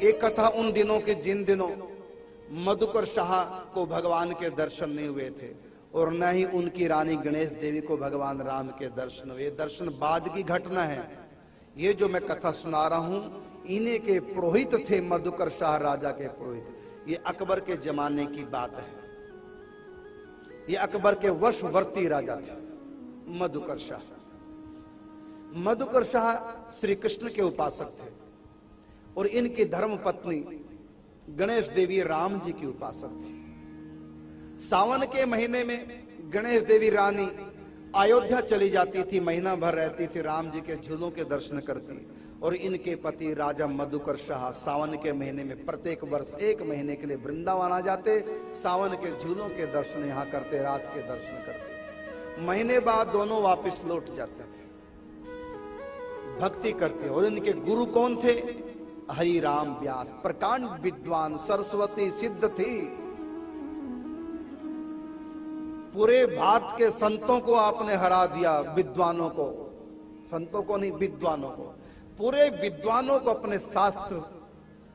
एक कथा उन दिनों के जिन दिनों मधुकर शाह को भगवान के दर्शन नहीं हुए थे और न ही उनकी रानी गणेश देवी को भगवान राम के दर्शन हुए। दर्शन बाद की घटना है। ये जो मैं कथा सुना रहा हूं इन्हीं के पुरोहित थे मधुकर शाह, राजा के पुरोहित। ये अकबर के जमाने की बात है। ये अकबर के वशवर्ती राजा थे मधुकर शाह। मधुकर शाह श्री कृष्ण के उपासक थे और इनकी धर्म पत्नी गणेश देवी राम जी की उपासक थी। सावन के महीने में गणेश देवी रानी अयोध्या चली जाती थी, महीना भर रहती थी, राम जी के झूलों के दर्शन करती। और इनके पति राजा मधुकर शाह सावन के महीने में प्रत्येक वर्ष 1 महीने के लिए वृंदावन आ जाते, सावन के झूलों के दर्शन यहाँ करते, रास के दर्शन करते। महीने बाद दोनों वापस लौट जाते थे, भक्ति करते। और इनके गुरु कौन थे? हरि राम व्यास, प्रकांड विद्वान, सरस्वती सिद्ध थी। पूरे भारत के संतों को आपने हरा दिया, विद्वानों को, संतों को नहीं विद्वानों को, पूरे विद्वानों को अपने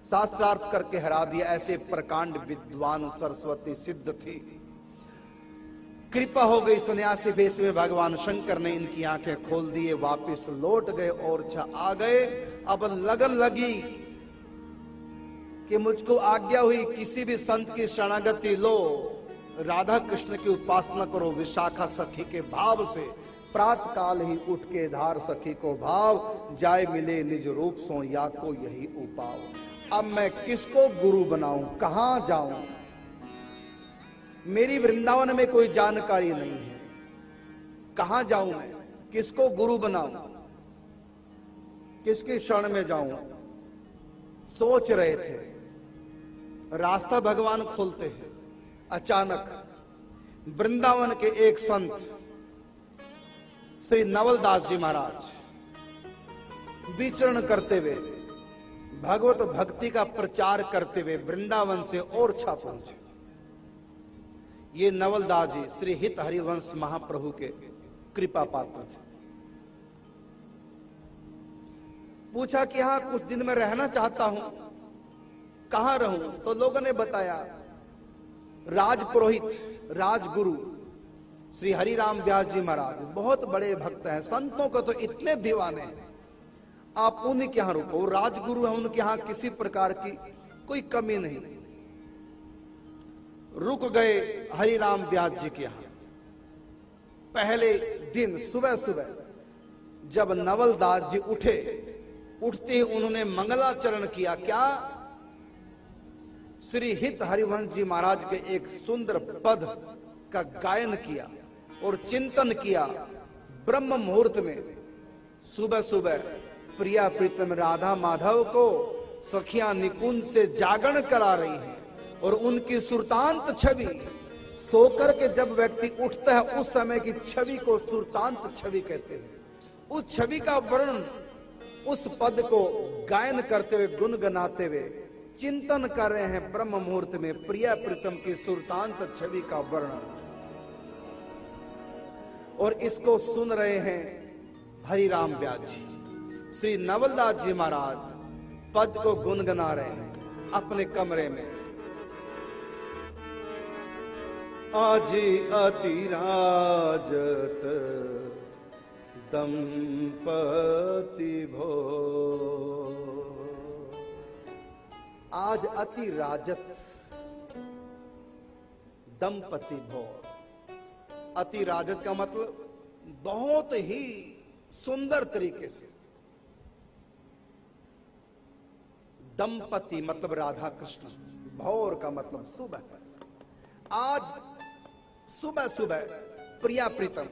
शास्त्रार्थ करके हरा दिया। ऐसे प्रकांड विद्वान सरस्वती सिद्ध थी। कृपा हो गई, सन्यासी वेश में भगवान शंकर ने इनकी आंखें खोल दिए, वापस लौट गए और आ गए। अब लगन लगी कि मुझको आज्ञा हुई किसी भी संत की शरणागति लो, राधा कृष्ण की उपासना करो विशाखा सखी के भाव से। प्रातः काल ही उठ के धार सखी को भाव, जाय मिले निज रूप सो या को यही उपाव। अब मैं किसको गुरु बनाऊं, कहां जाऊं? मेरी वृंदावन में कोई जानकारी नहीं है, कहां जाऊं मैं? किसको गुरु बनाऊं, किसकी शरण में जाऊं? सोच रहे थे, रास्ता भगवान खोलते हैं। अचानक वृंदावन के एक संत श्री नवलदास जी महाराज विचरण करते हुए, भगवत भक्ति का प्रचार करते हुए वृंदावन से ओरछा पहुंचे। ये नवलदास जी श्री हित हरिवंश महाप्रभु के कृपा पात्र थे। पूछा कि यहां कुछ दिन में रहना चाहता हूं, कहां रहूं? तो लोगों ने बताया राजपुरोहित राजगुरु श्री हरिराम व्यास जी महाराज बहुत बड़े भक्त हैं, संतों को तो इतने दीवाने हैं, आप उन्हीं के यहां रुको। राजगुरु है, उनके यहां किसी प्रकार की कोई कमी नहीं। रुक गए हरिराम व्यास जी के यहां। पहले दिन सुबह सुबह जब नवलदास जी उठे, उठते ही उन्होंने मंगलाचरण किया। क्या? श्री हित हरिवंश जी महाराज के एक सुंदर पद का गायन किया और चिंतन किया। ब्रह्म मुहूर्त में सुबह सुबह प्रिया प्रीतम राधा माधव को सखियां निकुंज से जागरण करा रही हैं और उनकी सुरतांत छवि, सोकर के जब व्यक्ति उठता है उस समय की छवि को सुरतांत छवि कहते हैं। उस छवि का वर्णन, उस पद को गायन करते हुए, गुनगुनाते हुए चिंतन कर रहे हैं ब्रह्म मुहूर्त में प्रिया प्रीतम की सुरतांत छवि का वर्णन। और इसको सुन रहे हैं हरिराम व्यास जी। श्री नवलदास जी महाराज पद को गुनगुना रहे हैं अपने कमरे में। आजी अति राजत दंपति भो, आज अति राजत दंपति भो। अति राजत का मतलब बहुत ही सुंदर तरीके से, दंपति मतलब राधा कृष्ण, भौर का मतलब सुबह। आज सुबह सुबह प्रिया प्रीतम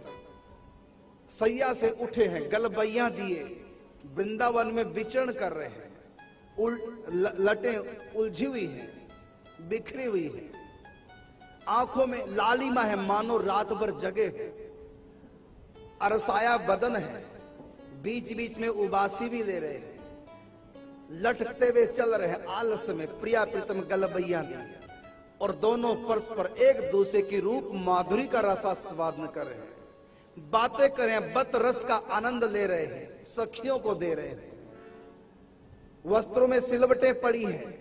सैया से उठे हैं, गलबैया दिए वृंदावन में विचरण कर रहे हैं। लटें उलझी हुई हैं, बिखरी हुई हैं, आंखों में लालिमा है, मानो रात भर जगे हैं, अरसाया बदन है, बीच बीच में उबासी भी ले रहे हैं, लटकते हुए चल रहे हैं आलस में। प्रिया प्रीतम गलबैया दी और दोनों परस्पर एक दूसरे की रूप माधुरी का रसास्वादन कर रहे हैं, बातें कर रहे हैं, बत रस का आनंद ले रहे हैं, सखियों को दे रहे हैं। वस्त्रों में सिलवटें पड़ी हैं,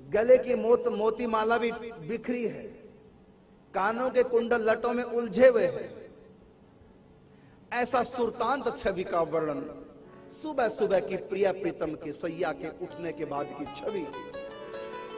गले की मोती माला भी बिखरी है, कानों के कुंडल लटों में उलझे हुए हैं। ऐसा सुरतांत छवि का वर्णन, सुबह सुबह की प्रिया प्रीतम की सैया के उठने के बाद की छवि